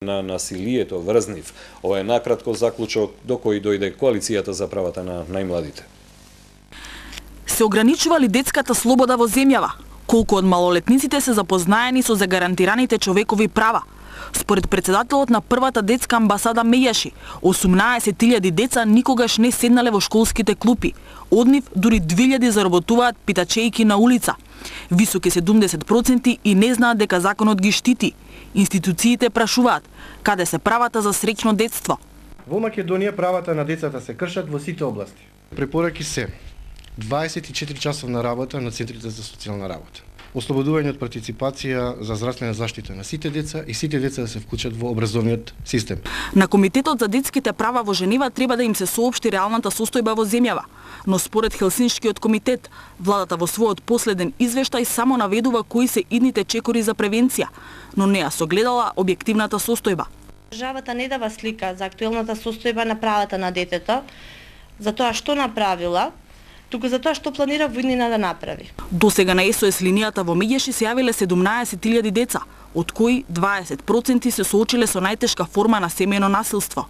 на насилието врз нив. Ова е накратко заклучок до кој дојде Коалицијата за правата на најмладите. Се ограничува ли детската слобода во земјава? Колку од малолетниците се запознаени со загарантираните човекови права? Според председателот на првата детска амбасада Мејаши, 18.000 деца никогаш не седнале во школските клупи. Од нив дури 2.000 заработуваат питачејки на улица. Високи 70% и не знаат дека законот ги штити. Институциите прашуваат каде се правата за среќно детство. Во Македонија правата на децата се кршат во сите области. Препораки се 24 часовна работа на центрите за социјална работа. Ослободување од партиципација за здравствена заштита на сите деца и сите деца да се вклучат во образовниот систем. На Комитетот за детските права во Женева треба да им се соопшти реалната состојба во земјава, но според Хелсиншкиот комитет, владата во својот последен извештај само наведува кои се идните чекори за превенција, но не ја согледала објективната состојба. Државата не дава слика за актуелната состојба на правата на детето, за тоа што направила, туку за тоа што планира во иднина да направи. До сега на СОС линијата во Меѓеши се јавиле 17.000 деца, од кои 20% се соочиле со најтешка форма на семејно насилство.